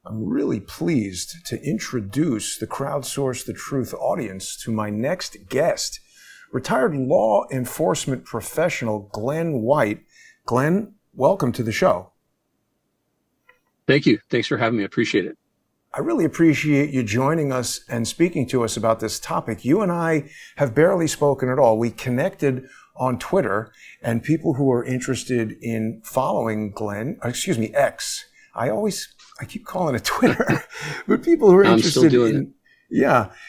I'm really pleased to introduce the Crowdsource the Truth audience to my next guest, retired law enforcement professional Glenn White. Glenn, welcome to the show. Thank you. Thanks for having me. I appreciate it. I really appreciate you joining us and speaking to us about this topic. You and I have barely spoken at all. We connected on Twitter, and people who are interested in following X. I keep calling it Twitter, but people who are interested in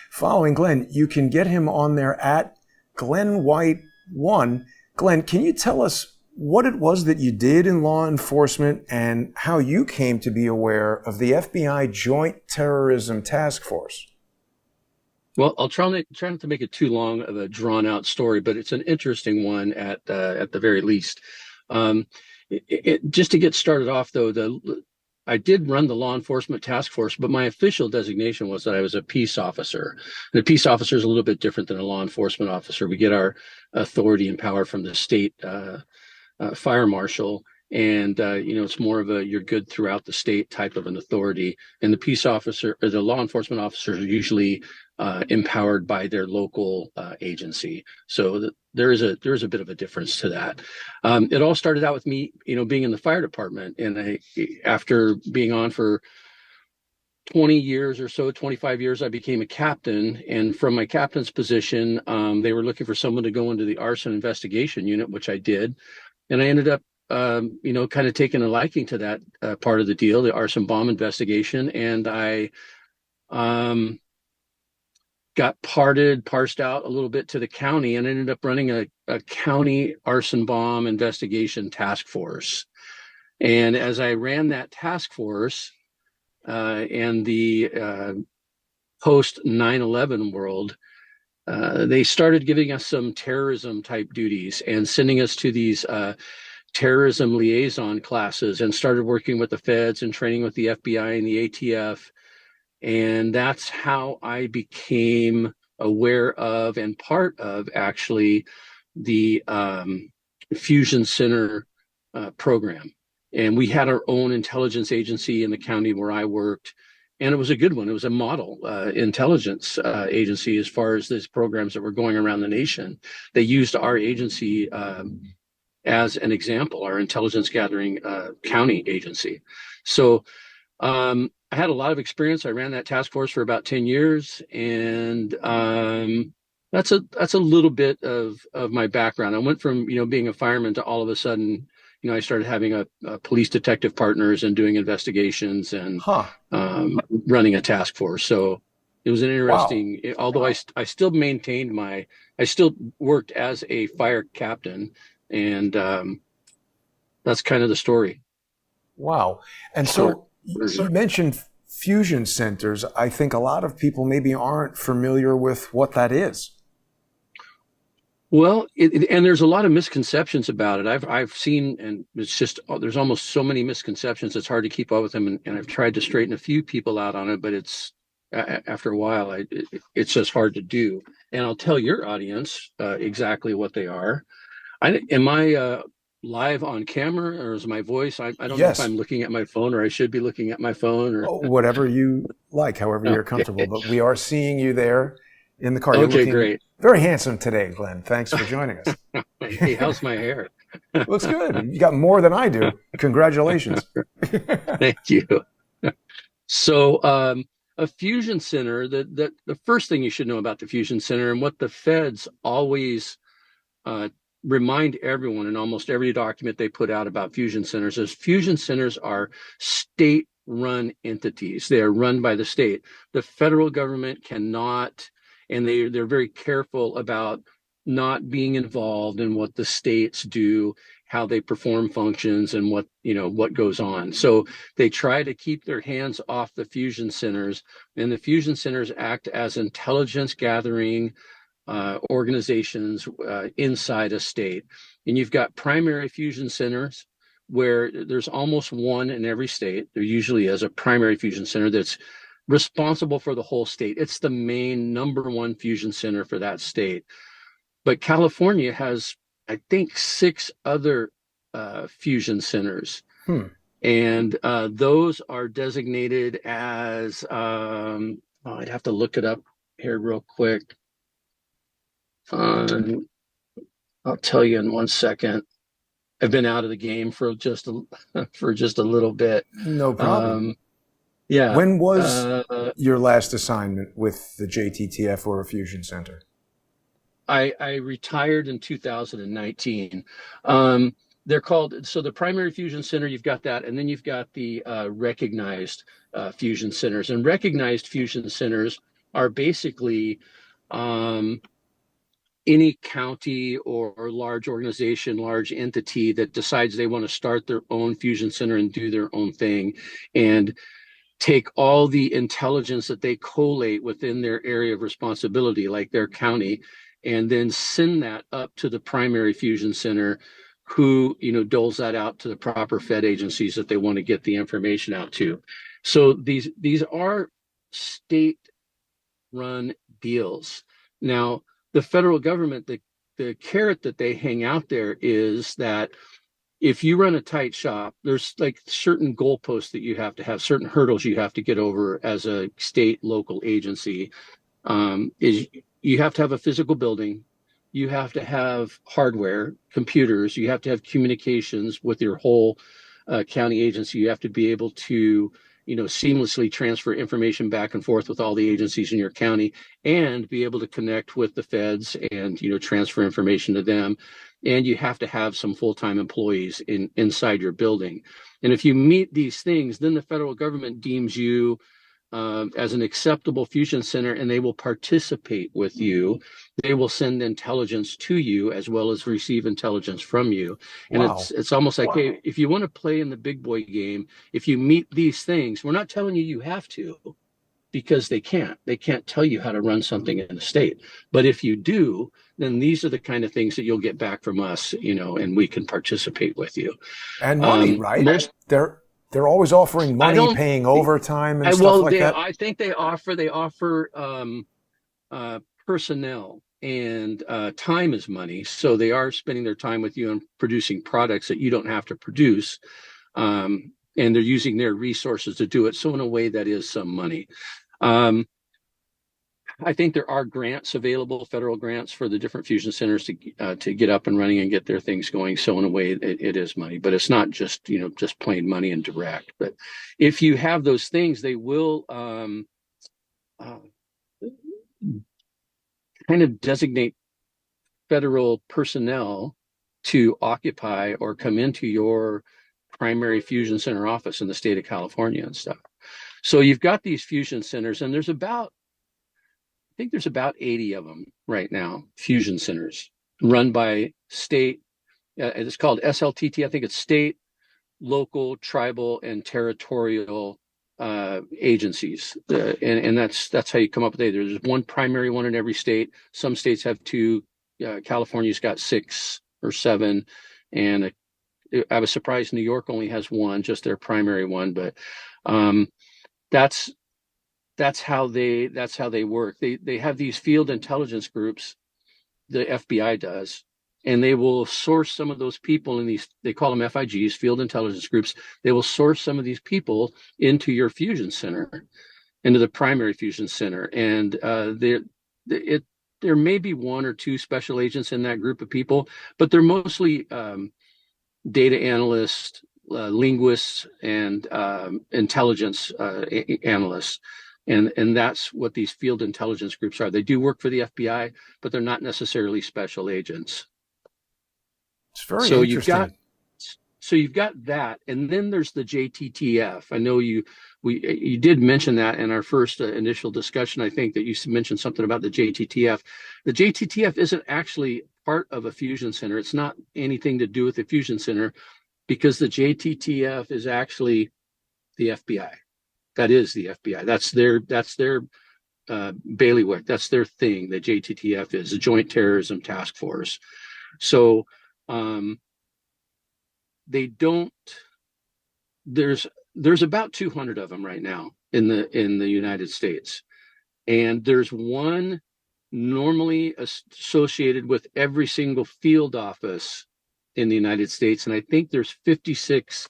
following Glenn, you can get him on there at Glenn White 1. Glenn, can you tell us what it was that you did in law enforcement and how you came to be aware of the FBI Joint Terrorism Task Force? Well, I'll try not to make it too long of a drawn-out story, but it's an interesting one at the very least. Just to get started off, though, I did run the law enforcement task force, but my official designation was that I was a peace officer. And a peace officer is a little bit different than a law enforcement officer. We get our authority and power from the state fire marshal, and it's more of a you're good throughout the state type of an authority. And the peace officer or the law enforcement officers are usually empowered by their local agency. So there is a bit of a difference to that. It all started out with me, being in the fire department, and after being on for 20 years or so, 25 years, I became a captain. And from my captain's position, they were looking for someone to go into the arson investigation unit, which I did. And I ended up, kind of taking a liking to that part of the deal, the arson bomb investigation. And I got parsed out a little bit to the county and ended up running a county arson bomb investigation task force. And as I ran that task force and the post 9/11 world, they started giving us some terrorism type duties and sending us to these terrorism liaison classes, and started working with the feds and training with the FBI and the ATF. And that's how I became aware of and part of actually the Fusion Center program. And we had our own intelligence agency in the county where I worked. And it was a good one. It was a model intelligence agency as far as these programs that were going around the nation. They used our agency as an example, our intelligence gathering county agency. So I had a lot of experience. I ran that task force for about 10 years. And that's a little bit of my background. I went from, being a fireman to all of a sudden, I started having a police detective partners and doing investigations and running a task force. So it was an interesting, although I still maintained I still worked as a fire captain, and that's kind of the story. Wow. And so you mentioned fusion centers. I think a lot of people maybe aren't familiar with what that is. Well, and there's a lot of misconceptions about it. I've seen, and it's just, there's almost so many misconceptions. It's hard to keep up with them. And I've tried to straighten a few people out on it, but it's, after a while, it's just hard to do. And I'll tell your audience exactly what they are. Am I live on camera, or is my voice? I don't know if I'm looking at my phone, or I should be looking at my phone, or whatever you like, however you're comfortable. But we are seeing you there in the car. Okay, great. Very handsome today, Glenn. Thanks for joining us. Hey, how's my hair? Looks good. You got more than I do. Congratulations. Thank you. So a fusion center, the first thing you should know about the fusion center, and what the feds always remind everyone in almost every document they put out about fusion centers, is fusion centers are state-run entities. They are run by the state. The federal government cannot, and they're very careful about not being involved in what the states do, how they perform functions, and what goes on. So they try to keep their hands off the fusion centers, and the fusion centers act as intelligence gathering organizations inside a state. And you've got primary fusion centers where there's almost one in every state. There usually is a primary fusion center that's responsible for the whole state. It's the main number one fusion center for that state. But California has, I think, 6 other fusion centers. And those are designated as, I'd have to look it up here real quick. I'll tell you in 1 second. I've been out of the game for just a little bit. No problem. Yeah. When was your last assignment with the JTTF or a fusion center? I retired in 2019. They're called, so the primary fusion center, you've got that, and then you've got the recognized fusion centers. And recognized fusion centers are basically any county or large organization, large entity that decides they want to start their own fusion center and do their own thing, and take all the intelligence that they collate within their area of responsibility, like their county, and then send that up to the primary fusion center, who, doles that out to the proper Fed agencies that they want to get the information out to. So these are state-run deals. Now, the federal government, the carrot that they hang out there is that if you run a tight shop, there's like certain goalposts that you have, certain hurdles you have to get over as a state, local agency. Is you have to have a physical building, you have to have hardware, computers, you have to have communications with your whole county agency. You have to be able to, seamlessly transfer information back and forth with all the agencies in your county, and be able to connect with the feds and, transfer information to them. And you have to have some full-time employees inside your building. And if you meet these things, then the federal government deems you as an acceptable fusion center, and they will participate with you. They will send intelligence to you as well as receive intelligence from you. And Wow. it's almost like, hey, if you want to play in the big boy game, if you meet these things, we're not telling you have to, because they can't tell you how to run something in the state. But if you do, then these are the kind of things that you'll get back from us, and we can participate with you. And money, right? They're always offering money, paying overtime and stuff like that. I think they offer personnel, and time is money. So they are spending their time with you and producing products that you don't have to produce. And they're using their resources to do it. So in a way, that is some money. I think there are grants available, federal grants, for the different fusion centers to get up and running and get their things going. So in a way, it is money, but it's not just plain money and direct. But if you have those things, they will kind of designate federal personnel to occupy or come into your primary fusion center office in the state of California and stuff. So you've got these fusion centers, and there's about 80 of them right now, fusion centers run by state. It's called SLTT. I think it's state, local, tribal, and territorial agencies. And that's how you come up with it. There's one primary one in every state. Some states have two. California's got 6 or 7. And I was surprised New York only has one, just their primary one. But that's how they work. They have these field intelligence groups, the FBI does, and they will source some of those people in these, they call them FIGs, field intelligence groups. They will source some of these people into your fusion center, into the primary fusion center. And there may be 1 or 2 special agents in that group of people, but they're mostly data analysts, linguists, and intelligence analysts. And that's what these field intelligence groups are. They do work for the FBI, but they're not necessarily special agents. It's very interesting. You've got that, and then there's the JTTF. I know you did mention that in our first initial discussion. I think that you mentioned something about the JTTF. The JTTF isn't actually part of a fusion center. It's not anything to do with the fusion center, because the JTTF is actually the FBI. That is the FBI. That's their bailiwick. That's their thing. The JTTF is the Joint Terrorism Task Force. So they don't. There's about 200 of them right now in the United States, and there's one normally associated with every single field office in the United States, and I think there's 56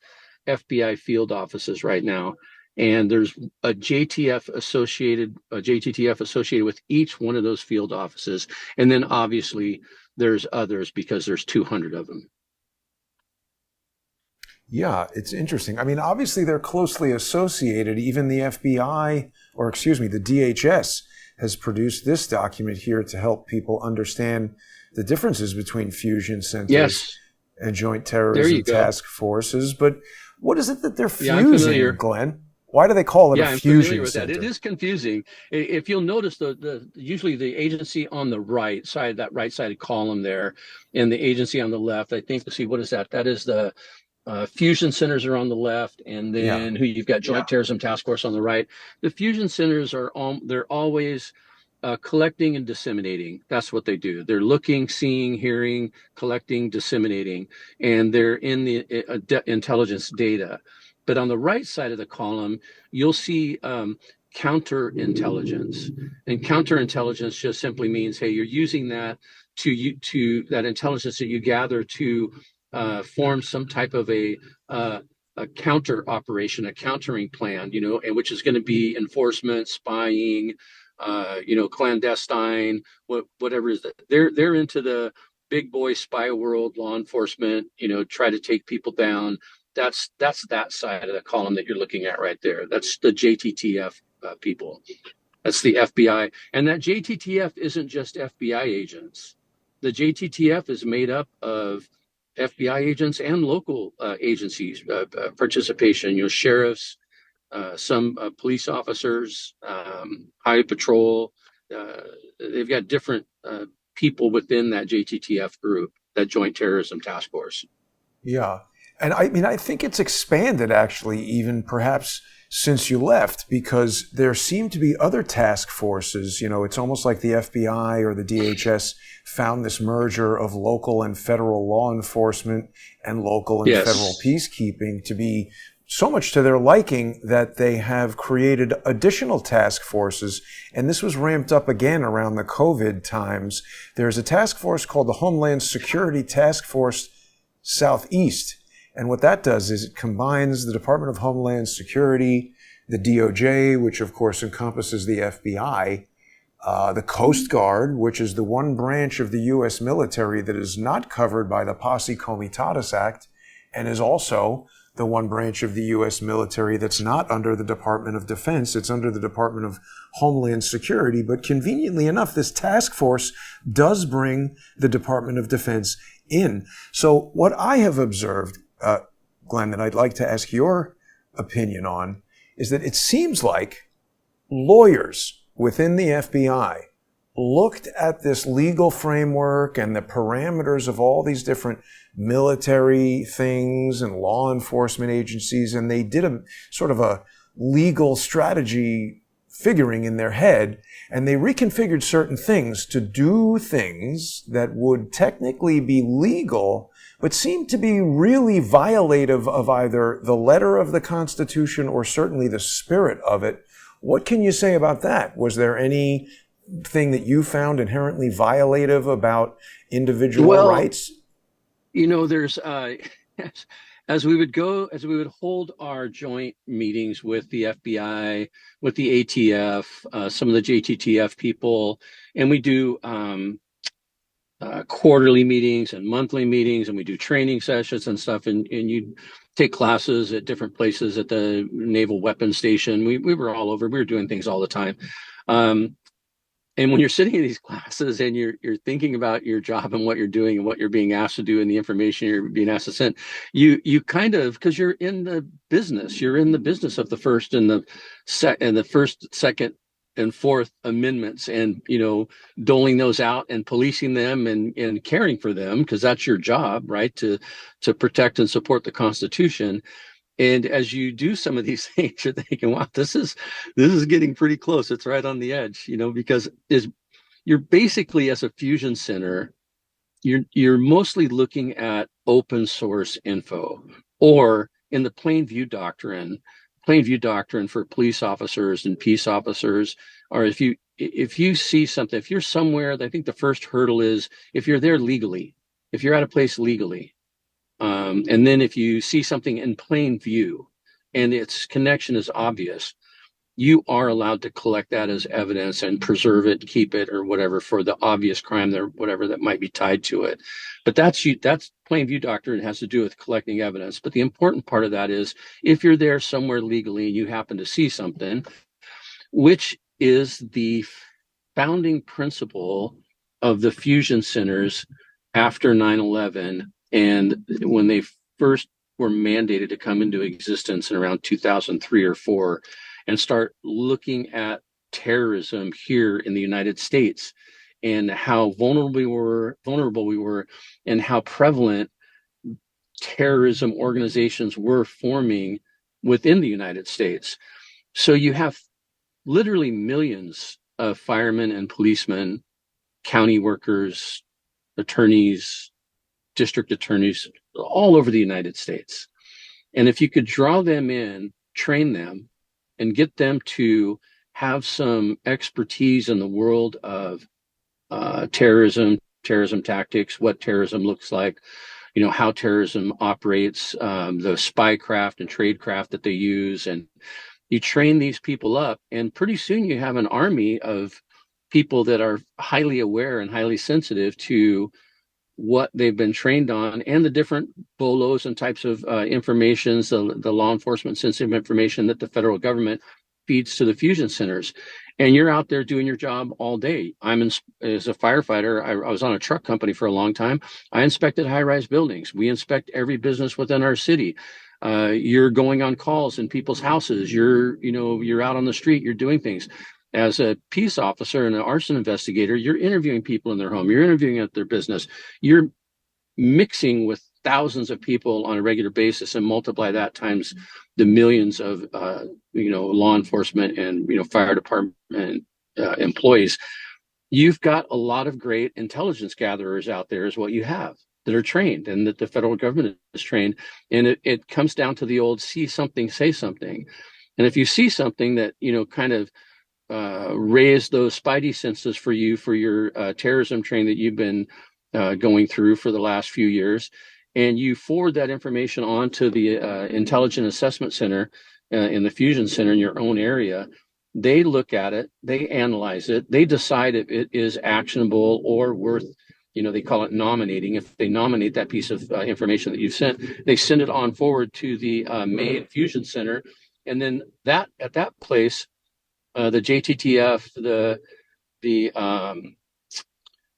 FBI field offices right now. And there's a JTTF associated with each one of those field offices. And then obviously there's others because there's 200 of them. Yeah, it's interesting. I mean, obviously they're closely associated. Even the FBI, or excuse me, the DHS has produced this document here to help people understand the differences between fusion centers Yes. and joint terrorism task forces. But what is it that they're fusing, Glenn? Why do they call it a fusion center? It is confusing. If you'll notice, usually the agency on the right side, that right-sided column there, and the agency on the left, I think, let's see, what is that? That is the fusion centers are on the left, and then who you've got Joint Terrorism Task Force on the right. The fusion centers they're always collecting and disseminating. That's what they do. They're looking, seeing, hearing, collecting, disseminating, and they're in the intelligence data. But on the right side of the column, you'll see counterintelligence. And counterintelligence just simply means, hey, you're using that to that intelligence that you gather to form some type of a counter operation, a countering plan, and which is going to be enforcement, spying, clandestine, whatever is that. They're into the big boy spy world, law enforcement, try to take people down. That's that side of the column that you're looking at right there. That's the JTTF people. That's the FBI. And that JTTF isn't just FBI agents. The JTTF is made up of FBI agents and local agencies participation, sheriffs, some police officers, highway patrol. They've got different people within that JTTF group, that Joint Terrorism Task Force. Yeah. And I mean, I think it's expanded actually, even perhaps since you left, because there seem to be other task forces. It's almost like the FBI or the DHS found this merger of local and federal law enforcement and local and federal peacekeeping to be so much to their liking that they have created additional task forces. And this was ramped up again around the COVID times. There's a task force called the Homeland Security Task Force Southeast. And what that does is it combines the Department of Homeland Security, the DOJ, which of course encompasses the FBI, the Coast Guard, which is the one branch of the U.S. military that is not covered by the Posse Comitatus Act, and is also the one branch of the U.S. military that's not under the Department of Defense. It's under the Department of Homeland Security. But conveniently enough, this task force does bring the Department of Defense in. So what I have observed, Glenn, that I'd like to ask your opinion on, is that it seems like lawyers within the FBI looked at this legal framework and the parameters of all these different military things and law enforcement agencies, and they did a sort of a legal strategy figuring in their head, and they reconfigured certain things to do things that would technically be legal, but seem to be really violative of either the letter of the Constitution or certainly the spirit of it. What can you say about that? Was there anything that you found inherently violative about individual rights? There's as we would hold our joint meetings with the FBI, with the ATF, some of the JTTF people, and we do quarterly meetings and monthly meetings, and we do training sessions and stuff, and you take classes at different places at the Naval Weapons Station. We were all over. We were doing things all the time. And when you're sitting in these classes and you're thinking about your job and what you're doing and what you're being asked to do and the information you're being asked to send, you kind of, because you're in the business of the first and the first, second, and fourth amendments, and doling those out and policing them and caring for them, because that's your job, right? To protect and support the Constitution. And as you do some of these things, you're thinking, wow, this is getting pretty close. It's right on the edge, because you're basically, as a fusion center, you're mostly looking at open source info, or in the plain view doctrine for police officers and peace officers, or if you see something, if you're somewhere, I think the first hurdle is if you're there legally, if you're at a place legally. And then if you see something in plain view and its connection is obvious, you are allowed to collect that as evidence and preserve it, keep it, or whatever for the obvious crime or whatever that might be tied to it. But that's plain view doctrine. It has to do with collecting evidence. But the important part of that is if you're there somewhere legally and you happen to see something, which is the founding principle of the fusion centers after 9/11, and when they first were mandated to come into existence in around 2003 or 4 and start looking at terrorism here in the United States and how vulnerable we were and how prevalent terrorism organizations were forming within the United States. So you have literally millions of firemen and policemen, county workers, attorneys, district attorneys all over the United States. And if you could draw them in, train them, and get them to have some expertise in the world of terrorism tactics, what terrorism looks like, how terrorism operates, the spy craft and tradecraft that they use, and you train these people up, and pretty soon you have an army of people that are highly aware and highly sensitive to what they've been trained on and the different bolos and types of informations, the law enforcement sensitive information that the federal government feeds to the fusion centers. And you're out there doing your job all day. As a firefighter, I was on a truck company for a long time. I inspected high-rise buildings. We inspect every business within our city. You're going on calls in people's houses. You're out on the street. You're doing things. As a peace officer and an arson investigator, you're interviewing people in their home. You're interviewing at their business. You're mixing with thousands of people on a regular basis, and multiply that times the millions of law enforcement and fire department employees. You've got a lot of great intelligence gatherers out there is what you have, that are trained and that the federal government is trained. And it comes down to the old see something, say something. And if you see something that, kind of raise those spidey senses for your terrorism training that you've been going through for the last few years, and you forward that information on to the Intelligence Assessment Center in the Fusion Center in your own area, they look at it, they analyze it, they decide if it is actionable or worth, they call it nominating. If they nominate that piece of information that you've sent, they send it on forward to the main Fusion Center. And then at that place, the JTTF,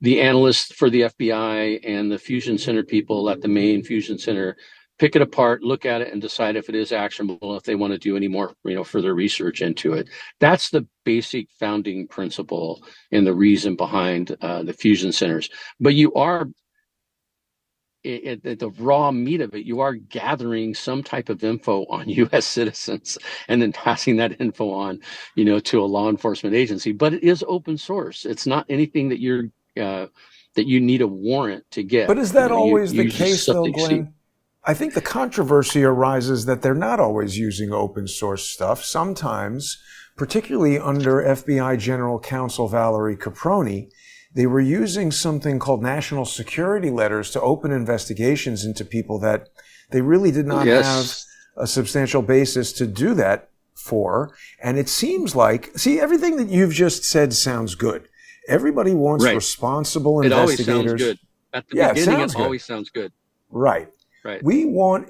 the analysts for the FBI and the Fusion Center people at the main Fusion Center pick it apart, look at it, and decide if it is actionable, if they want to do any more, further research into it. That's the basic founding principle and the reason behind the Fusion Centers. But you are, at the raw meat of it, you are gathering some type of info on U.S. citizens and then passing that info on, to a law enforcement agency. But it is open source. It's not anything that that you need a warrant to get. But is that always the case, though, Glenn? I think the controversy arises that they're not always using open source stuff. Sometimes, particularly under FBI General Counsel Valerie Caproni, they were using something called national security letters to open investigations into people that they really did not have a substantial basis to do that for. And it seems like, everything that you've just said sounds good. Everybody wants responsible investigators. It always sounds good. At the beginning, it always sounds good. Right. We want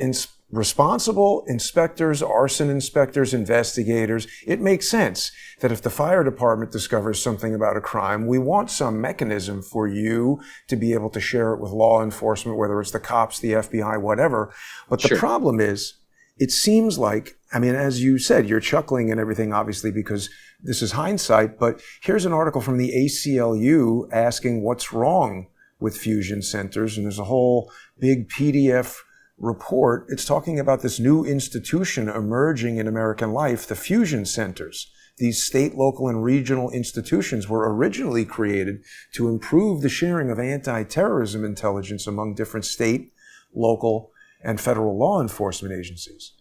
responsible inspectors, arson inspectors, investigators. It makes sense that if the fire department discovers something about a crime, we want some mechanism for you to be able to share it with law enforcement, whether it's the cops, the FBI, whatever. But the problem is, it seems like, as you said, you're chuckling and everything, obviously, because this is hindsight, but here's an article from the ACLU asking what's wrong with fusion centers, and there's a whole big PDF report. It's talking about this new institution emerging in American life, the fusion centers. These state, local, and regional institutions were originally created to improve the sharing of anti-terrorism intelligence among different state, local, and federal law enforcement agencies.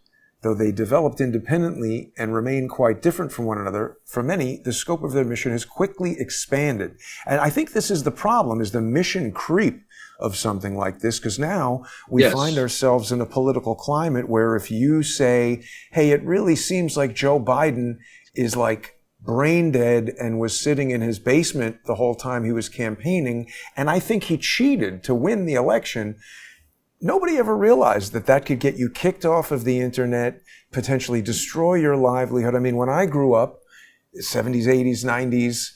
though they developed independently and remain quite different from one another, for many, the scope of their mission has quickly expanded. And I think this is the problem, is the mission creep of something like this, because now we find ourselves in a political climate where if you say, hey, it really seems like Joe Biden is like brain dead and was sitting in his basement the whole time he was campaigning, and I think he cheated to win the election. Nobody ever realized that that could get you kicked off of the internet, potentially destroy your livelihood. I mean, when I grew up, 70s, 80s, 90s,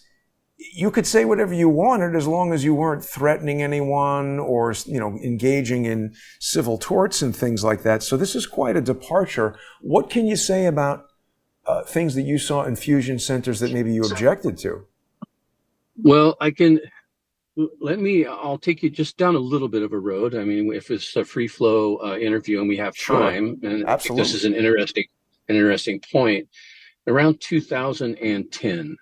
you could say whatever you wanted as long as you weren't threatening anyone or, engaging in civil torts and things like that. So this is quite a departure. What can you say about things that you saw in fusion centers that maybe you objected to? Well, I'll take you just down a little bit of a road. I mean, if it's a free flow interview and we have time, and I think this is an interesting point. Around 2010,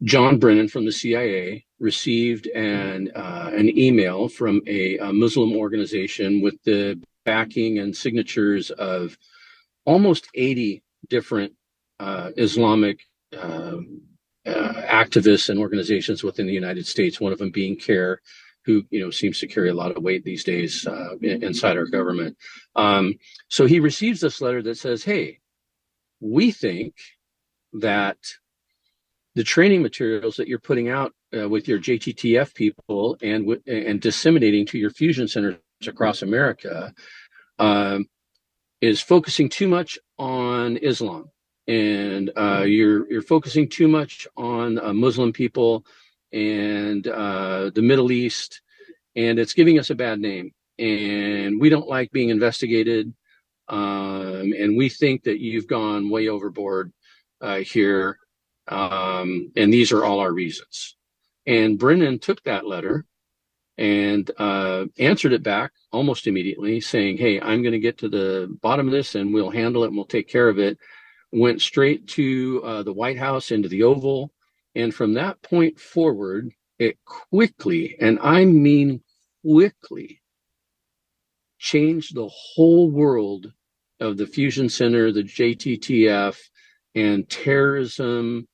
John Brennan from the CIA received an email from a Muslim organization with the backing and signatures of almost 80 different Islamic activists and organizations within the United States, one of them being CARE, who seems to carry a lot of weight these days inside our government. So he receives this letter that says, hey, we think that the training materials that you're putting out with your JTTF people and disseminating to your fusion centers across America is focusing too much on Islam. And you're focusing too much on Muslim people and the Middle East, and it's giving us a bad name. And we don't like being investigated, and we think that you've gone way overboard here, and these are all our reasons. And Brennan took that letter and answered it back almost immediately, saying, hey, I'm going to get to the bottom of this, and we'll handle it, and we'll take care of it. Went straight to the White House, into the Oval. And from that point forward, it quickly, and I mean quickly, changed the whole world of the Fusion Center, the JTTF, and terrorism,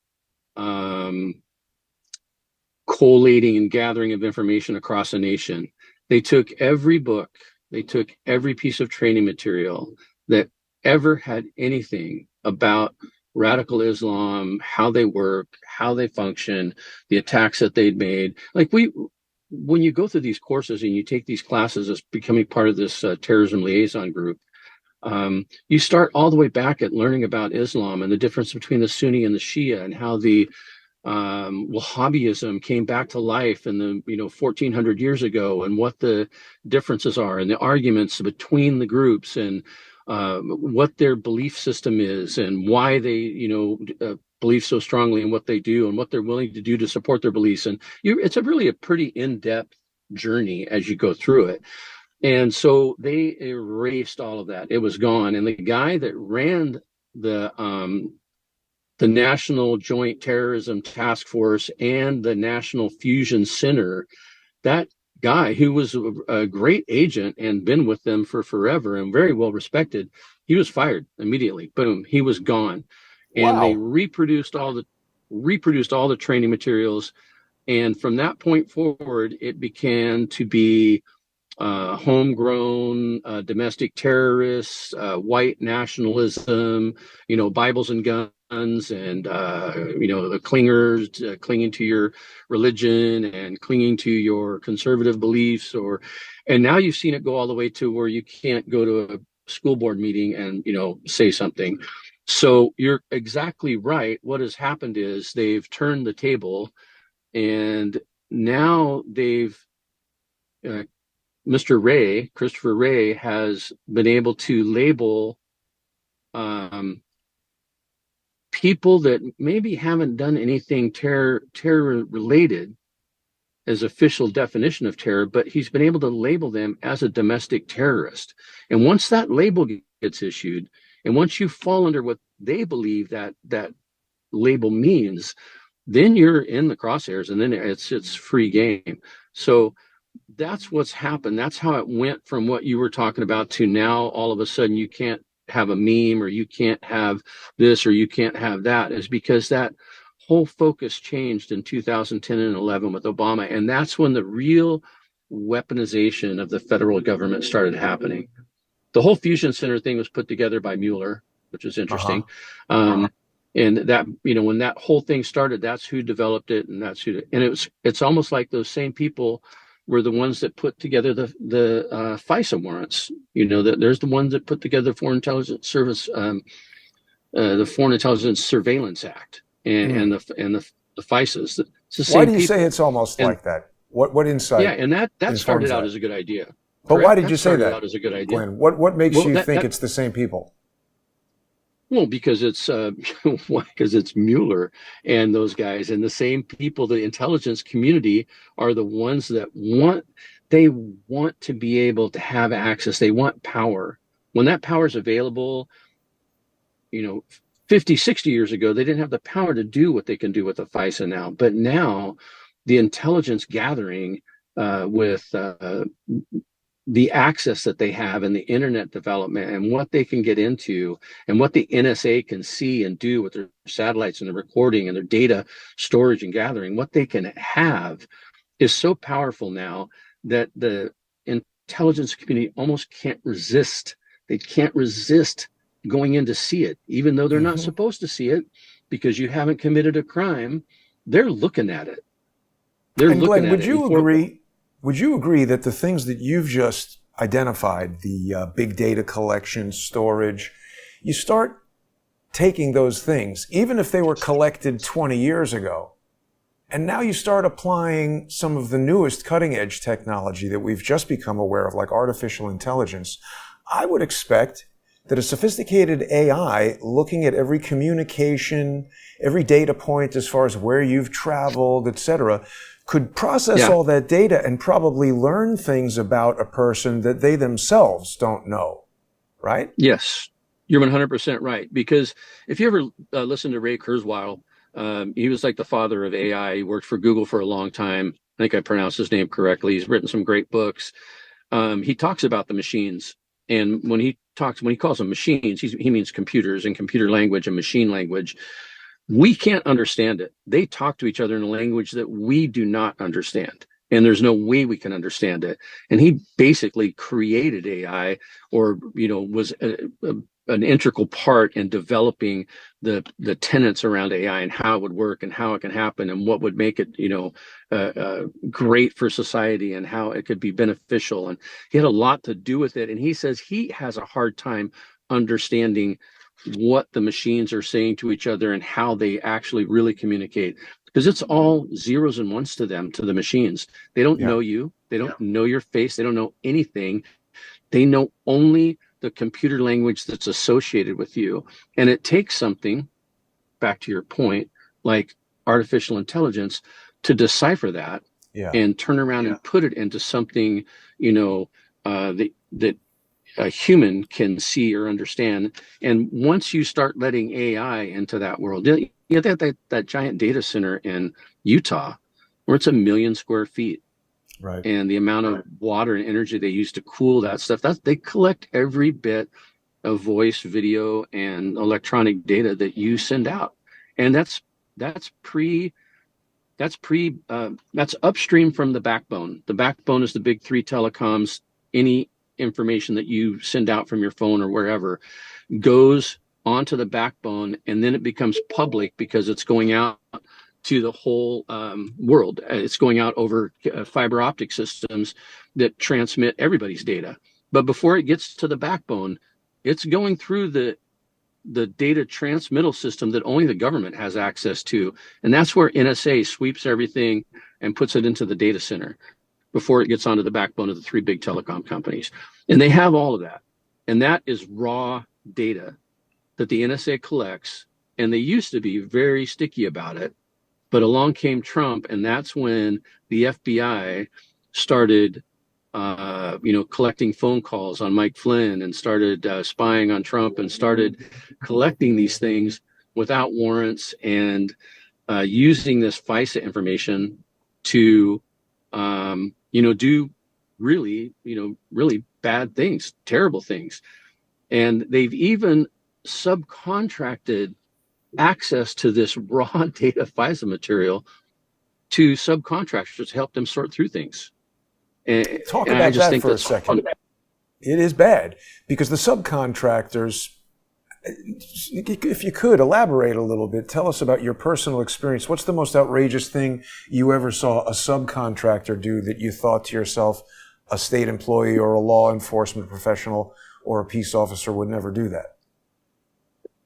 collating and gathering of information across the nation. They took every book, they took every piece of training material that ever had anything about radical Islam, how they work, how they function, the attacks that they'd made. Like when you go through these courses and you take these classes as becoming part of this terrorism liaison group, you start all the way back at learning about Islam and the difference between the Sunni and the Shia, and how the Wahhabism came back to life in the 1400 years ago, and what the differences are and the arguments between the groups, and what their belief system is, and why they believe so strongly in what they do, and what they're willing to do to support their beliefs. And it's really a pretty in-depth journey as you go through it. And so they erased all of that. It was gone. And the guy that ran the National Joint Terrorism Task Force and the National Fusion Center, that guy, who was a great agent and been with them for forever and very well respected, he was fired immediately. Boom, he was gone. And they reproduced all the training materials. And from that point forward, it began to be homegrown domestic terrorists, white nationalism, Bibles and guns, and the clingers clinging to your religion and clinging to your conservative beliefs. And now you've seen it go all the way to where you can't go to a school board meeting and say something. So you're exactly right. What has happened is they've turned the table, and now Christopher Wray has been able to label people that maybe haven't done anything terror related as official definition of terror, but he's been able to label them as a domestic terrorist. And once that label gets issued, and once you fall under what they believe that label means, then you're in the crosshairs, and then it's free game. So that's what's happened. That's how it went from what you were talking about to now all of a sudden you can't have a meme, or you can't have this, or you can't have that, is because that whole focus changed in 2010 and 11 with Obama. And that's when the real weaponization of the federal government started happening. The whole fusion center thing was put together by Mueller, which was Uh-huh. interesting. And that, when that whole thing started, that's who developed it, and that's who. And it's almost like those same people were the ones that put together the FISA warrants. There's the ones that put together the Foreign Intelligence Service, the Foreign Intelligence Surveillance Act, and the FISAs. It's the same. Why do you people. say it's almost like that? What insight? Yeah, and that started out that? as a good idea. But Correct? why did you say that? Out as a good idea. Glenn, what makes you think it's the same people? Well, because it's because it's Mueller and those guys, and the same people. The intelligence community are the ones that want to be able to have access. They want power. When that power is available, 50, 60 years ago, they didn't have the power to do what they can do with the FISA now. But now, the intelligence gathering with the access that they have and the internet development and what they can get into and what the NSA can see and do with their satellites and the recording and their data storage and gathering, what they can have is so powerful now that the intelligence community almost can't resist. They can't resist going in to see it, even though they're not supposed to see it, because you haven't committed a crime. They're looking at it. And Glenn, would you agree that the things that you've just identified, the big data collection, storage, you start taking those things, even if they were collected 20 years ago, and now you start applying some of the newest cutting edge technology that we've just become aware of, like artificial intelligence, I would expect that a sophisticated AI looking at every communication, every data point as far as where you've traveled, et cetera, could process all that data and probably learn things about a person that they themselves don't know, right? Yes, you're 100% right. Because if you ever listen to Ray Kurzweil, he was like the father of AI. He worked for Google for a long time. I think I pronounced his name correctly. He's written some great books. He talks about the machines. And when he calls them machines, he means computers and computer language and machine language. We can't understand it. They talk to each other in a language that we do not understand. And there's no way we can understand it. And he basically created AI, or, was an integral part in developing the tenets around AI and how it would work and how it can happen and what would make it, great for society and how it could be beneficial. And he had a lot to do with it. And he says he has a hard time understanding what the machines are saying to each other and how they actually really communicate, because it's all zeros and ones to them, to the machines. They don't know you. They don't know your face. They don't know anything. They know only the computer language that's associated with you. And it takes something, back to your point, like artificial intelligence to decipher that and turn around and put it into something, that a human can see or understand. And once you start letting AI into that world, that giant data center in Utah, where it's 1 million square feet, right? And the amount of water and energy they use to cool that stuff, they collect every bit of voice, video, and electronic data that you send out. And that's upstream from the backbone. The backbone is the big three telecoms. Any information that you send out from your phone or wherever goes onto the backbone, and then it becomes public because it's going out to the whole world. It's going out over fiber optic systems that transmit everybody's data. But before it gets to the backbone, it's going through the data transmittal system that only the government has access to. And that's where NSA sweeps everything and puts it into the data center before it gets onto the backbone of the three big telecom companies. And they have all of that. And that is raw data that the NSA collects. And they used to be very sticky about it. But along came Trump, and that's when the FBI started, collecting phone calls on Mike Flynn, and started spying on Trump, and started collecting these things without warrants, and using this FISA information to, do really bad things, terrible things. And they've even subcontracted access to this raw data FISA material to subcontractors to help them sort through things. Talk And I about just that think for a that's second. It is bad because the subcontractors, if you could elaborate a little bit, tell us about your personal experience. What's the most outrageous thing you ever saw a subcontractor do that you thought to yourself, a state employee or a law enforcement professional or a peace officer would never do that?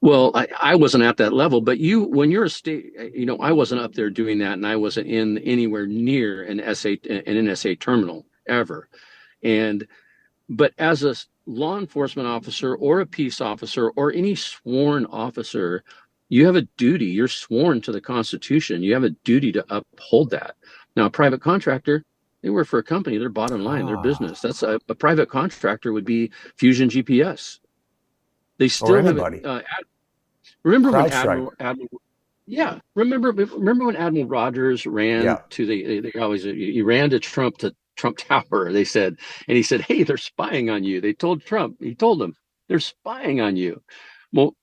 Well, I wasn't at that level, but when you're a state, I wasn't up there doing that, and I wasn't in anywhere near an NSA terminal ever. But as a law enforcement officer or a peace officer or any sworn officer, you have a duty. You're sworn to the Constitution. You have a duty to uphold that. Now, a private contractor, they work for a company. Their bottom line, their business. That's a private contractor would be Fusion GPS. They still have it. Remember when Admiral Rogers ran to he ran to Trump Tower. They said, and he said, "Hey, they're spying on you." They told Trump. He told them they're spying on you. Well,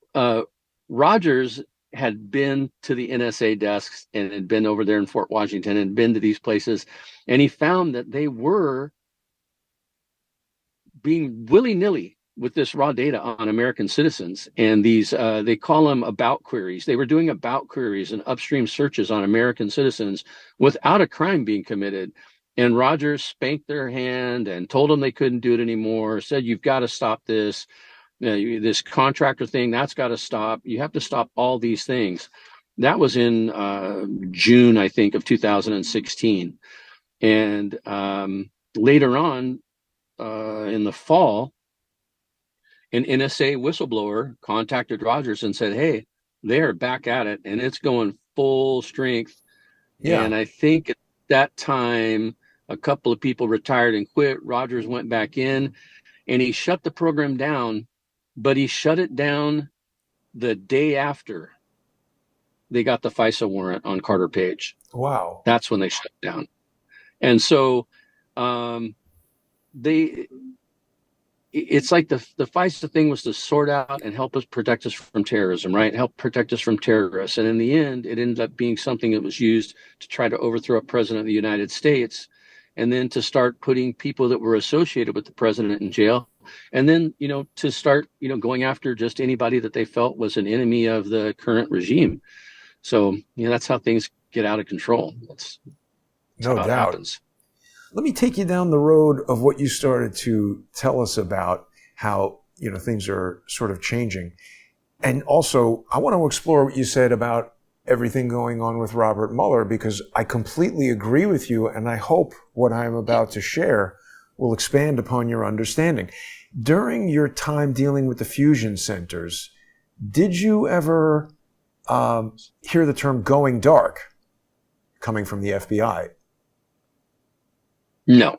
Rogers had been to the NSA desks and had been over there in Fort Washington and been to these places, and he found that they were being willy-nilly with this raw data on American citizens. And these, they call them about queries. They were doing about queries and upstream searches on American citizens without a crime being committed. And Rogers spanked their hand and told them they couldn't do it anymore, said, "You've got to stop this. This contractor thing, that's got to stop. You have to stop all these things." That was in June, I think, of 2016. And later on, in the fall, an NSA whistleblower contacted Rogers and said, "Hey, they're back at it, and it's going full strength." Yeah. And I think at that time, a couple of people retired and quit. Rogers went back in, and he shut the program down, but he shut it down the day after they got the FISA warrant on Carter Page. Wow. That's when they shut it down. And so it's like the FISA thing was to sort out and help us protect us from terrorism, right? Help protect us from terrorists. And in the end, it ended up being something that was used to try to overthrow a president of the United States, and then to start putting people that were associated with the president in jail. And then, to start, going after just anybody that they felt was an enemy of the current regime. So, that's how things get out of control. That's no how it doubt. happens. Let me take you down the road of what you started to tell us about how, things are sort of changing. And also, I want to explore what you said about everything going on with Robert Mueller, because I completely agree with you, and I hope what I'm about to share will expand upon your understanding. During your time dealing with the fusion centers, did you ever hear the term "going dark" coming from the FBI? No,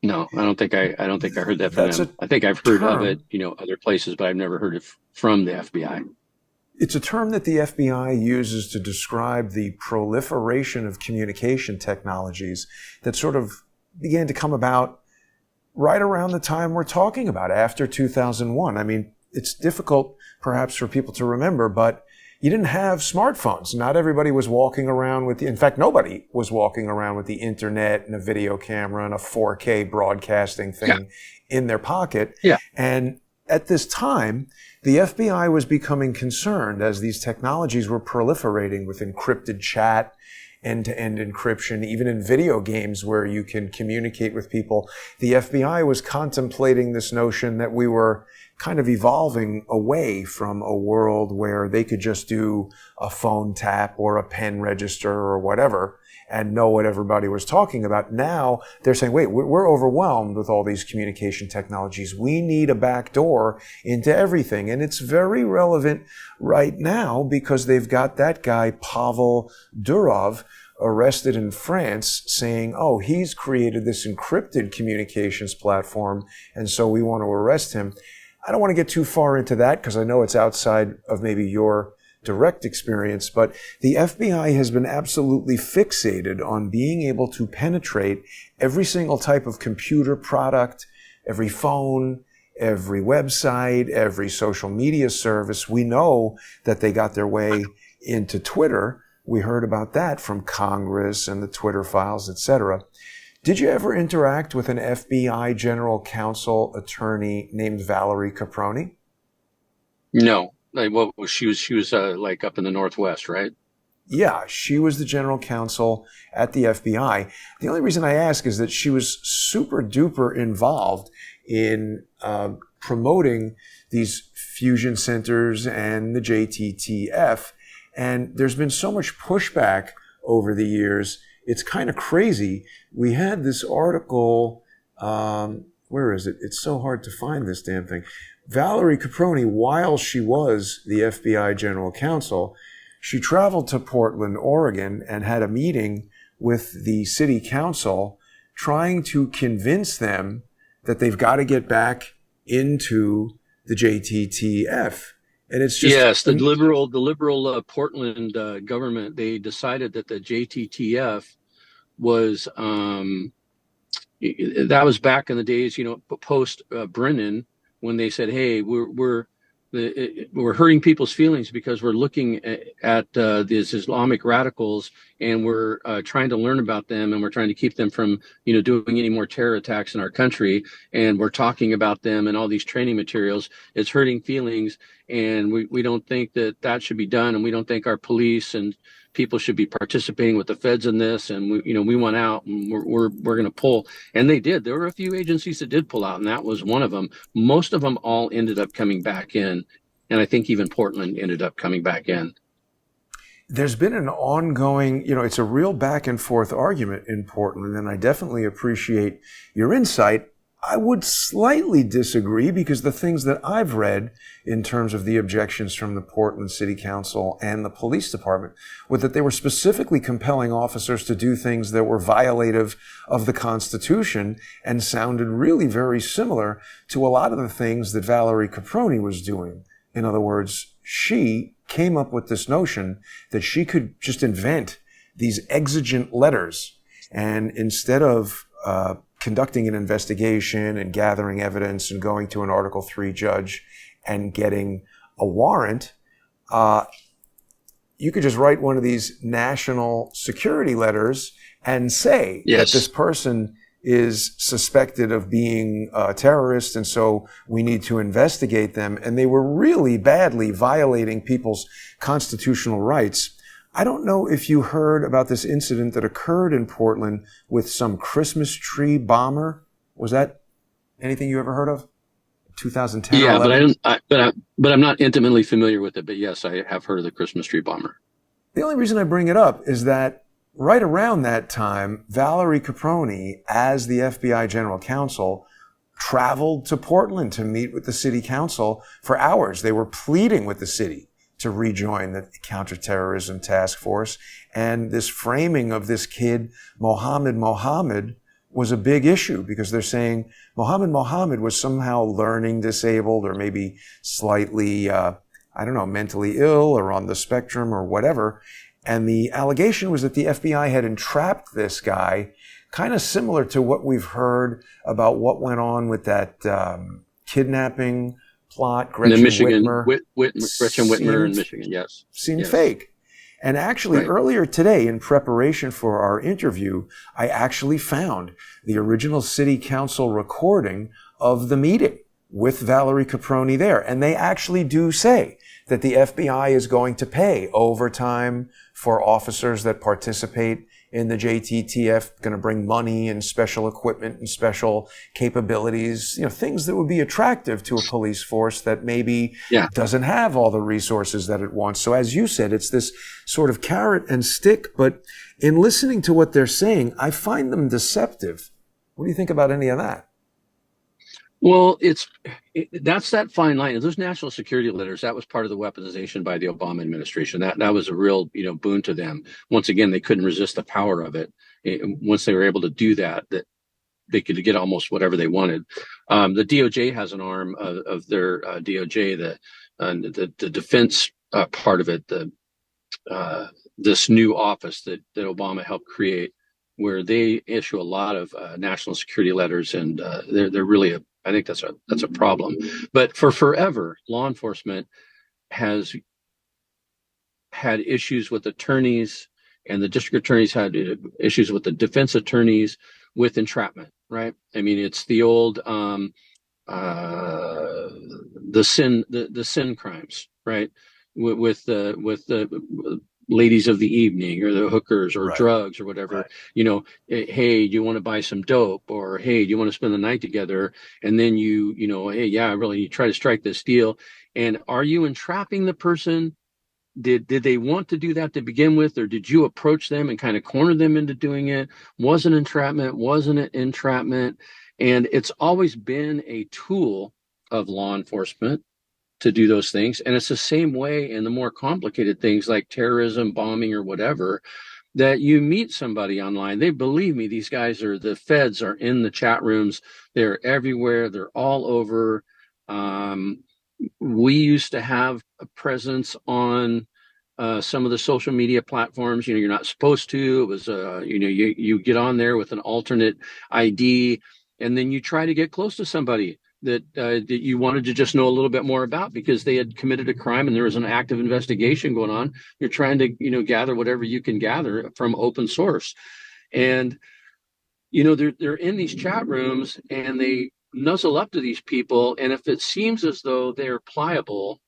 I don't think I heard that from them. I think I've heard of it, other places, but I've never heard it from the FBI. It's a term that the FBI uses to describe the proliferation of communication technologies that sort of began to come about right around the time we're talking about, after 2001. I mean, it's difficult perhaps for people to remember, but you didn't have smartphones. Not everybody was walking around in fact, nobody was walking around with the internet and a video camera and a 4K broadcasting thing in their pocket. Yeah. And at this time, the FBI was becoming concerned as these technologies were proliferating with encrypted chat, end-to-end encryption, even in video games where you can communicate with people. The FBI was contemplating this notion that we were kind of evolving away from a world where they could just do a phone tap or a pen register or whatever and know what everybody was talking about. Now they're saying, wait, we're overwhelmed with all these communication technologies. We need a back door into everything. And it's very relevant right now because they've got that guy, Pavel Durov, arrested in France, saying, oh, he's created this encrypted communications platform, and so we want to arrest him. I don't want to get too far into that because I know it's outside of maybe your direct experience, but the FBI has been absolutely fixated on being able to penetrate every single type of computer product, every phone, every website, every social media service. We know that they got their way into Twitter. We heard about that from Congress and the Twitter files, etc. Did you ever interact with an FBI general counsel attorney named Valerie Caproni? No, like what was she was like up in the Northwest, right? Yeah, she was the general counsel at the FBI. The only reason I ask is that she was super duper involved in promoting these fusion centers and the JTTF. And there's been so much pushback over the years. It's kind of crazy. We had this article, where is it? It's so hard to find this damn thing. Valerie Caproni, while she was the FBI general counsel, she traveled to Portland, Oregon, and had a meeting with the city council trying to convince them that they've got to get back into the JTTF. And it's just yes, the liberal Portland government, they decided that the JTTF was that was back in the days, post Brennan, when they said, "Hey, we're hurting people's feelings because we're looking at these Islamic radicals, and we're trying to learn about them, and we're trying to keep them from doing any more terror attacks in our country, and we're talking about them and all these training materials. It's hurting feelings, and we don't think that should be done, and we don't think our police and people should be participating with the feds in this, and we want out, and we're going to pull." And they did. There were a few agencies that did pull out, and that was one of them. Most of them all ended up coming back in, and I think even Portland ended up coming back in. There's been an ongoing, it's a real back and forth argument in Portland, and I definitely appreciate your insight. I would slightly disagree because the things that I've read in terms of the objections from the Portland City Council and the police department were that they were specifically compelling officers to do things that were violative of the Constitution and sounded really very similar to a lot of the things that Valerie Caproni was doing. In other words, she came up with this notion that she could just invent these exigent letters, and instead of conducting an investigation and gathering evidence and going to an Article 3 judge and getting a warrant, you could just write one of these national security letters and say that this person is suspected of being a terrorist, and so we need to investigate them. And they were really badly violating people's constitutional rights. I don't know if you heard about this incident that occurred in Portland with some Christmas tree bomber. Was that anything you ever heard of? 2010. Yeah, 11? but I'm not intimately familiar with it. But yes, I have heard of the Christmas tree bomber. The only reason I bring it up is that right around that time, Valerie Caproni, as the FBI general counsel, traveled to Portland to meet with the city council for hours. They were pleading with the city to rejoin the counterterrorism task force. And this framing of this kid, Mohammed, was a big issue because they're saying Mohammed was somehow learning disabled or maybe slightly, mentally ill or on the spectrum or whatever. And the allegation was that the FBI had entrapped this guy, kind of similar to what we've heard about what went on with that kidnapping plot, Gretchen Whitmer. Gretchen Whitmer in Michigan, yes. Seemed fake. And actually, earlier today, in preparation for our interview, I actually found the original city council recording of the meeting with Valerie Caproni there. And they actually do say that the FBI is going to pay overtime for officers that participate in the JTTF, going to bring money and special equipment and special capabilities, things that would be attractive to a police force that maybe doesn't have all the resources that it wants. So as you said, it's this sort of carrot and stick, but in listening to what they're saying, I find them deceptive. What do you think about any of that? Well, that's that fine line. Those national security letters, that was part of the weaponization by the Obama administration. That was a real, boon to them. Once again, they couldn't resist the power of it. Once they were able to do that they could get almost whatever they wanted. The DOJ has an arm of their DOJ, the Defense part of it, this new office that Obama helped create, where they issue a lot of national security letters, and they're really I think that's a problem. But for forever, law enforcement has had issues with attorneys, and the district attorneys had issues with the defense attorneys with entrapment, right? I mean, it's the old the sin crimes, right? With the ladies of the evening, or the hookers, or Right. drugs, or whatever. Right. You know, hey, do you want to buy some dope? Or hey, do you want to spend the night together? And then you know, hey, yeah, really, you try to strike this deal. And are you entrapping the person? Did they want to do that to begin with, or did you approach them and kind of corner them into doing it? Was it entrapment? Wasn't it entrapment? And it's always been a tool of law enforcement to do those things. And it's the same way in the more complicated things like terrorism, bombing, or whatever, that you meet somebody online. They believe me, these guys the feds are in the chat rooms. They're everywhere. They're all over. We used to have a presence on some of the social media platforms. You know, you're not supposed to. It was, you know, you get on there with an alternate ID, and then you try to get close to somebody that you wanted to just know a little bit more about because they had committed a crime and there was an active investigation going on. You're trying to, you know, gather whatever you can gather from open source. And, you know, they're in these chat rooms and they nuzzle up to these people. And if it seems as though they're pliable,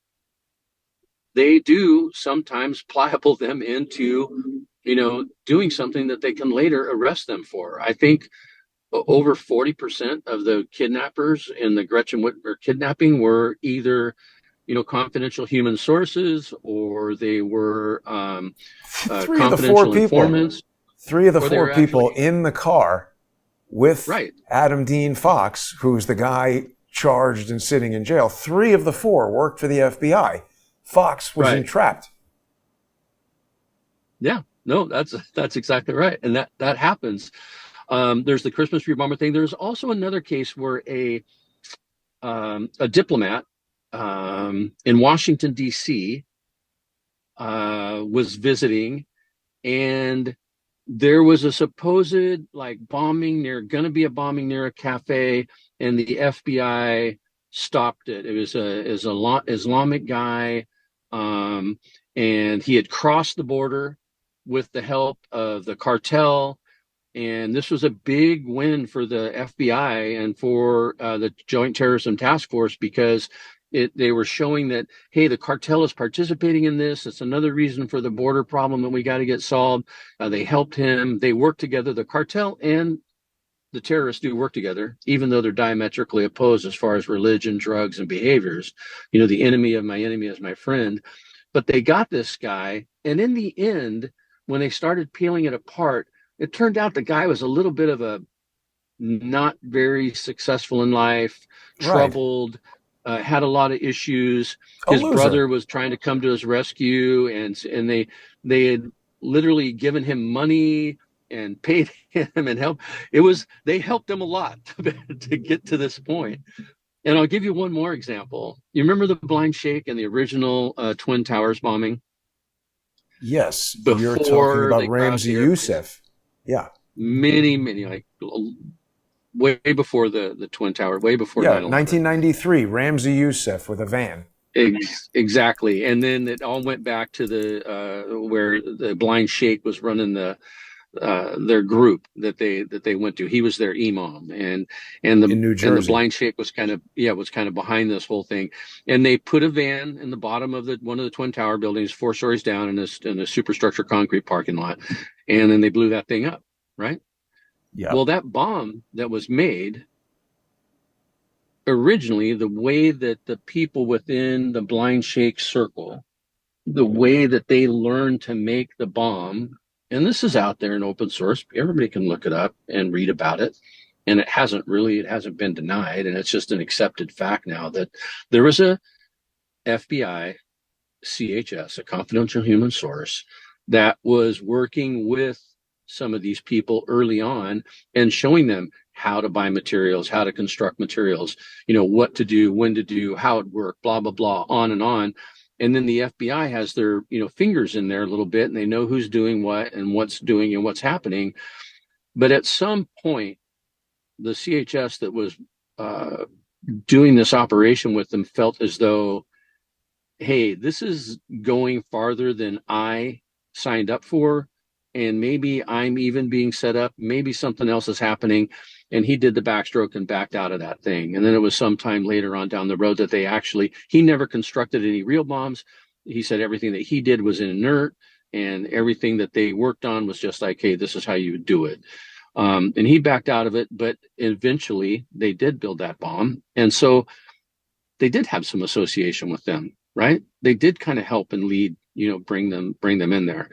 they do sometimes pliable them into, you know, doing something that they can later arrest them for. I think over 40% of the kidnappers in the Gretchen Whitmer kidnapping were either, you know, confidential human sources, or they were confidential informants. Three of the four people in the car with right. Adam Dean Fox, who's the guy charged and sitting in jail. 3 of the 4 worked for the FBI. Fox was entrapped. Yeah, no, that's exactly right. And that happens. There's the Christmas tree bomber thing. There's also another case where a diplomat in Washington, D.C. Was visiting, and there was a supposed bombing gonna be a bombing near a cafe, and the FBI stopped it. It was a Islamic guy, and he had crossed the border with the help of the cartel. And this was a big win for the FBI and for the Joint Terrorism Task Force, because they were showing that, hey, the cartel is participating in this. It's another reason for the border problem that we got to get solved. They helped him. They worked together. The cartel and the terrorists do work together, even though they're diametrically opposed as far as religion, drugs, and behaviors. You know, the enemy of my enemy is my friend. But they got this guy. And in the end, when they started peeling it apart, it turned out the guy was a little bit of a not very successful in life, troubled, had a lot of issues. His brother was trying to come to his rescue, and they had literally given him money and paid him and help. They helped him a lot to get to this point. And I'll give you one more example. You remember the Blind Sheikh and the original Twin Towers bombing? Yes, you're talking about Ramzi Youssef. Yeah. Many, way before the Twin Tower, way before 9/11. 1993, Ramzi Youssef with a van. Exactly. And then it all went back to where the Blind Sheikh was running their group that they went to. He was their imam, and in New Jersey. And the Blind Sheikh was kind of behind this whole thing. And they put a van in the bottom of one of the Twin Tower buildings, 4 stories down, in a superstructure concrete parking lot, and then they blew that thing up, right? Yeah. Well, that bomb that was made originally, the way that the people within the Blind Sheikh circle, the way that they learned to make the bomb. And this is out there in open source. Everybody can look it up and read about it. And it hasn't been denied. And it's just an accepted fact now that there was a FBI CHS, a confidential human source, that was working with some of these people early on and showing them how to buy materials, how to construct materials, what to do, when to do, how it worked, blah, blah, blah, on and on. And then the FBI has their, fingers in there a little bit, and they know who's doing what and what's doing and what's happening. But at some point, the CHS that was doing this operation with them felt as though, hey, this is going farther than I signed up for. And maybe I'm even being set up. Maybe something else is happening. And he did the backstroke and backed out of that thing. And then it was sometime later on down the road that he never constructed any real bombs. He said everything that he did was inert, and everything that they worked on was just like, hey, this is how you would do it. And he backed out of it, but eventually they did build that bomb. And so they did have some association with them, right? They did kind of help and lead, bring them in there.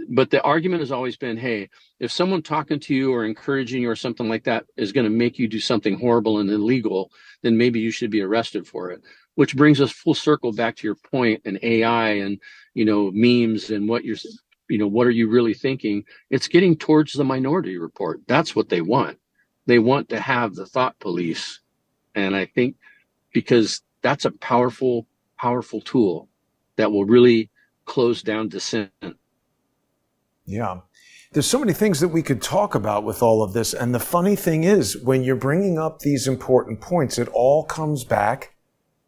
But the argument has always been, hey, if someone talking to you or encouraging you or something like that is going to make you do something horrible and illegal, then maybe you should be arrested for it. Which brings us full circle back to your point, and AI and, memes and what are you really thinking? It's getting towards the Minority Report. That's what they want. They want to have the thought police. And I think because that's a powerful, powerful tool that will really close down dissent. Yeah. There's so many things that we could talk about with all of this. And the funny thing is, when you're bringing up these important points, it all comes back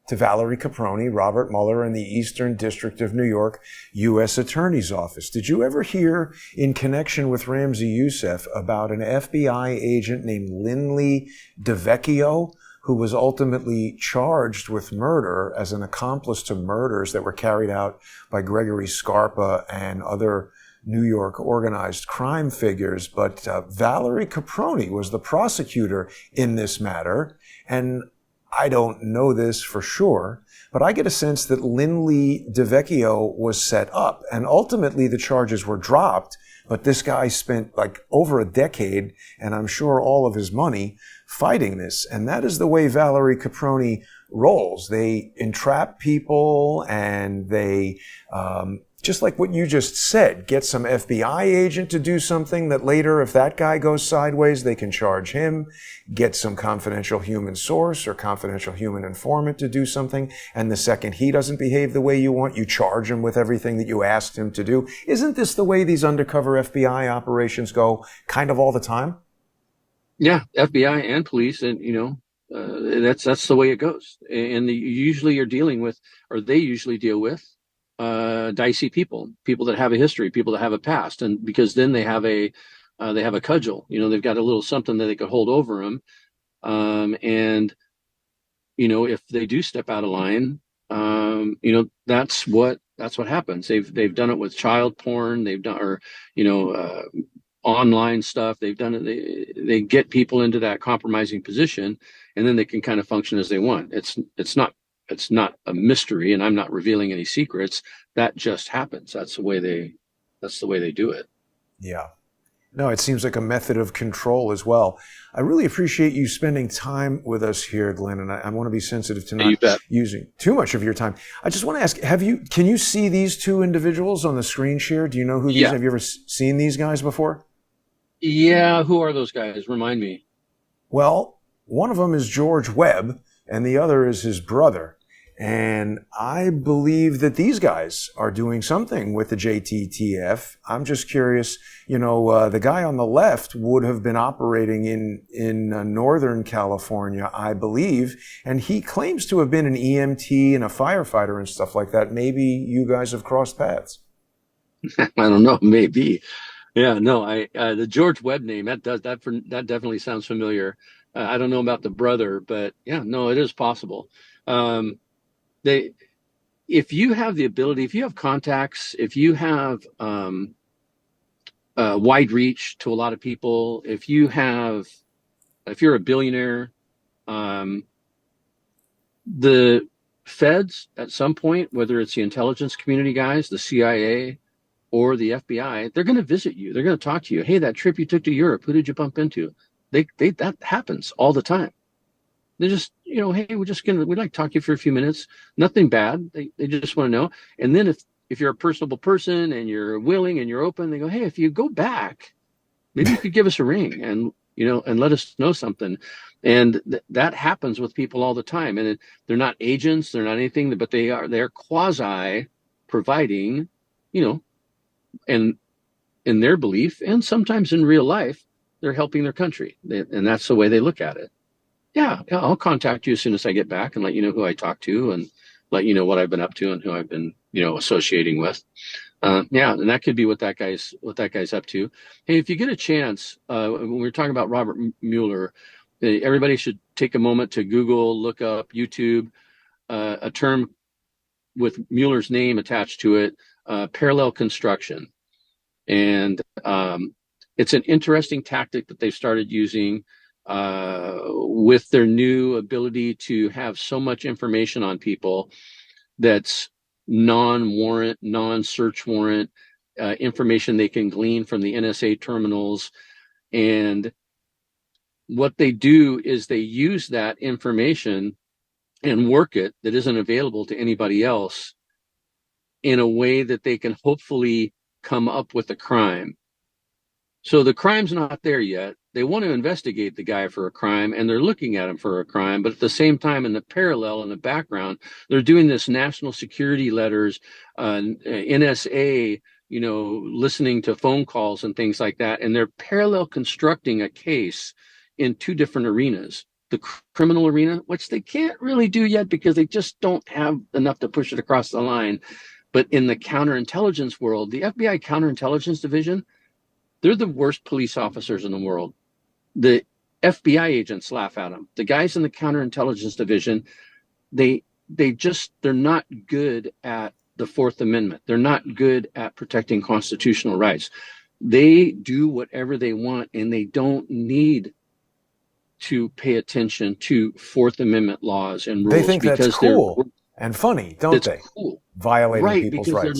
to Valerie Caproni, Robert Mueller, and the Eastern District of New York U.S. Attorney's Office. Did you ever hear, in connection with Ramzi Youssef, about an FBI agent named Lindley DeVecchio, who was ultimately charged with murder as an accomplice to murders that were carried out by Gregory Scarpa and other New York organized crime figures? But Valerie Caproni was the prosecutor in this matter, and I don't know this for sure, but I get a sense that Lindley DeVecchio was set up, and ultimately the charges were dropped, but this guy spent like over a decade, and I'm sure all of his money, fighting this. And that is the way Valerie Caproni rolls. They entrap people, and they, just like what you just said, get some FBI agent to do something that later, if that guy goes sideways, they can charge him, get some confidential human source or confidential human informant to do something, and the second he doesn't behave the way you want, you charge him with everything that you asked him to do. Isn't this the way these undercover FBI operations go kind of all the time? Yeah, FBI and police, and that's the way it goes. And they usually deal with dicey people that have a history, people that have a past, and because then they have a cudgel. They've got a little something that they could hold over them, and if they do step out of line, that's what happens. They've done it with child porn. They've done, or online stuff. They've done it. They get people into that compromising position, and then they can kind of function as they want. It's not a mystery, and I'm not revealing any secrets. That just happens. That's the way they do it. Yeah. No, it seems like a method of control as well. I really appreciate you spending time with us here, Glenn, and I want to be sensitive to not using too much of your time. I just want to ask, can you see these two individuals on the screen share? Do you know who these are? Have you ever seen these guys before? Yeah. Who are those guys? Remind me. Well, one of them is George Webb, and the other is his brother. And I believe that these guys are doing something with the JTTF. I'm just curious, the guy on the left would have been operating in Northern California, I believe, and he claims to have been an EMT and a firefighter and stuff like that. Maybe you guys have crossed paths. I don't know, maybe. Yeah, no, the George Webb name, that definitely sounds familiar. I don't know about the brother, but yeah, no, it is possible. If you have the ability, if you have contacts, if you have wide reach to a lot of people, if you're a billionaire, the feds at some point, whether it's the intelligence community guys, the CIA, or the FBI, they're going to visit you. They're going to talk to you. Hey, that trip you took to Europe, who did you bump into? That happens all the time. They're just, hey, we'd like to talk to you for a few minutes. Nothing bad. They just want to know. And then if you're a personable person and you're willing and you're open, they go, hey, if you go back, maybe you could give us a ring and let us know something. And that happens with people all the time. And they're not agents, they're not anything, but they're quasi providing, you know, and in their belief, and sometimes in real life, they're helping their country. And that's the way they look at it. Yeah, I'll contact you as soon as I get back and let you know who I talked to and let you know what I've been up to and who I've been, associating with. Yeah, and that could be what that guy's up to. Hey, if you get a chance, when we're talking about Robert Mueller, everybody should take a moment to Google, look up YouTube, a term with Mueller's name attached to it, parallel construction. And it's an interesting tactic that they've started using with their new ability to have so much information on people that's non-warrant, non-search warrant information they can glean from the NSA terminals. And what they do is they use that information and work it that isn't available to anybody else in a way that they can hopefully come up with a crime. So the crime's not there yet. They want to investigate the guy for a crime, and they're looking at him for a crime. But at the same time, in the parallel, in the background, they're doing this national security letters, NSA, listening to phone calls and things like that. And they're parallel constructing a case in two different arenas. The criminal arena, which they can't really do yet because they just don't have enough to push it across the line. But in the counterintelligence world, the FBI counterintelligence division, they're the worst police officers in the world. The FBI agents laugh at them. The guys in the counterintelligence division, they're not good at the Fourth Amendment. They're not good at protecting constitutional rights. They do whatever they want, and they don't need to pay attention to Fourth Amendment laws and rules. They think that's cool and funny, don't they? Cool. Violating people's rights.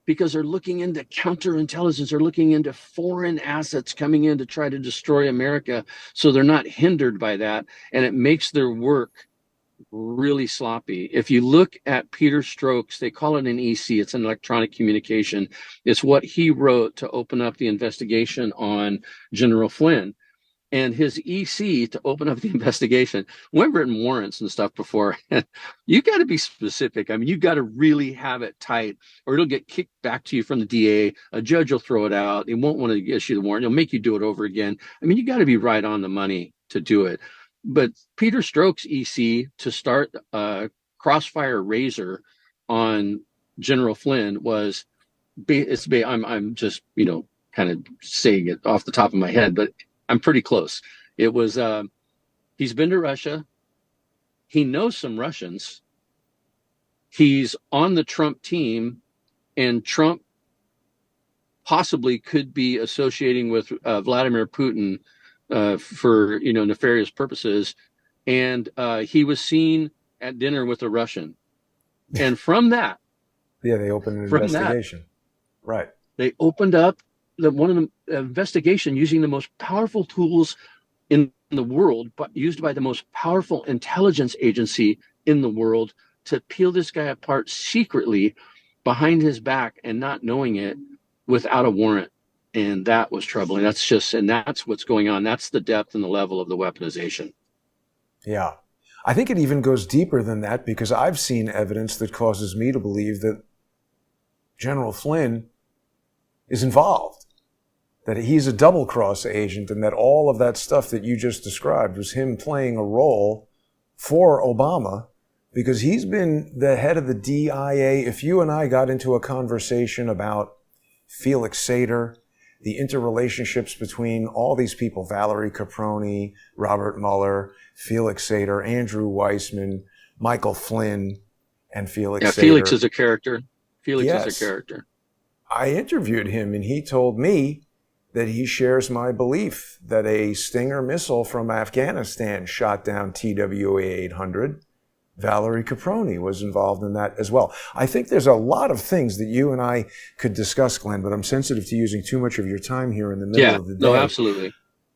Because they're looking into counterintelligence, they're looking into foreign assets coming in to try to destroy America. So they're not hindered by that. And it makes their work really sloppy. If you look at Peter Strzok's, they call it an EC, it's an electronic communication. It's what he wrote to open up the investigation on General Flynn. And his EC to open up the investigation, we've written warrants and stuff before. You got to be specific. I mean, you got to really have it tight, or it'll get kicked back to you from the DA. A judge will throw it out. He won't want to issue the warrant. He'll make you do it over again. I mean, you got to be right on the money to do it. But Peter Strzok's EC to start Crossfire Razor on General Flynn was, I'm just, kind of saying it off the top of my head, but I'm pretty close. It was, he's been to Russia. He knows some Russians. He's on the Trump team, and Trump possibly could be associating with Vladimir Putin for, nefarious purposes. And he was seen at dinner with a Russian. And from that. Yeah, they opened an investigation. Right. They opened up one of the investigation using the most powerful tools in the world, but used by the most powerful intelligence agency in the world to peel this guy apart secretly behind his back and not knowing it without a warrant. And that was troubling. That's what's going on. That's the depth and the level of the weaponization. Yeah. I think it even goes deeper than that, because I've seen evidence that causes me to believe that General Flynn is involved, that he's a double-cross agent, and that all of that stuff that you just described was him playing a role for Obama, because he's been the head of the DIA. If you and I got into a conversation about Felix Sater, the interrelationships between all these people, Valerie Caproni, Robert Mueller, Felix Sater, Andrew Weissman, Michael Flynn, and Felix Sater. Felix is a character. Felix is a character. I interviewed him, and he told me that he shares my belief that a Stinger missile from Afghanistan shot down TWA 800. Valerie Caproni was involved in that as well. I think there's a lot of things that you and I could discuss, Glenn, but I'm sensitive to using too much of your time here in the middle of the day. No, absolutely.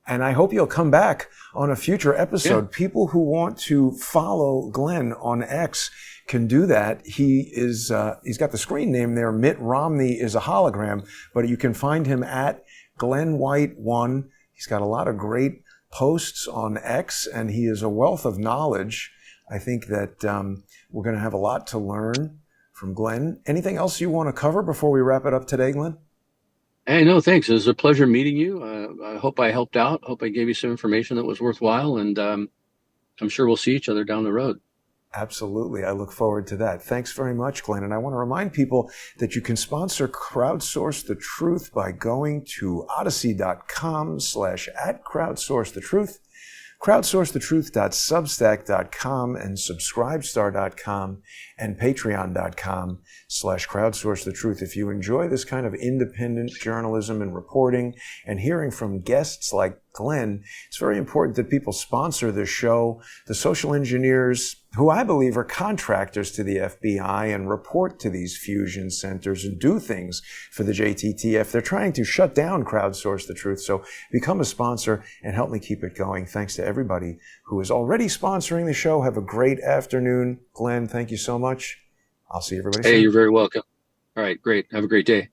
And I hope you'll come back on a future episode. Yeah. People who want to follow Glenn on X can do that. He's got the screen name there. Mitt Romney is a hologram, but you can find him at Glenn White 1. He's got a lot of great posts on X, and he is a wealth of knowledge. I think that we're going to have a lot to learn from Glenn. Anything else you want to cover before we wrap it up today, Glenn? Hey, no, thanks. It was a pleasure meeting you. I hope I helped out. Hope I gave you some information that was worthwhile, and I'm sure we'll see each other down the road. Absolutely. I look forward to that. Thanks very much, Glenn. And I want to remind people that you can sponsor Crowdsource the Truth by going to odyssey.com/@crowdsourcethetruth, crowdsourcethetruth.substack.com, and subscribestar.com, and patreon.com/crowdsourcethetruth. If you enjoy this kind of independent journalism and reporting and hearing from guests like Glenn, it's very important that people sponsor this show. The social engineers, who I believe are contractors to the FBI and report to these fusion centers and do things for the JTTF, they're trying to shut down Crowdsource the Truth. So become a sponsor and help me keep it going. Thanks to everybody who is already sponsoring the show. Have a great afternoon. Glenn, thank you so much. I'll see everybody soon. Hey, you're very welcome. All right, great. Have a great day.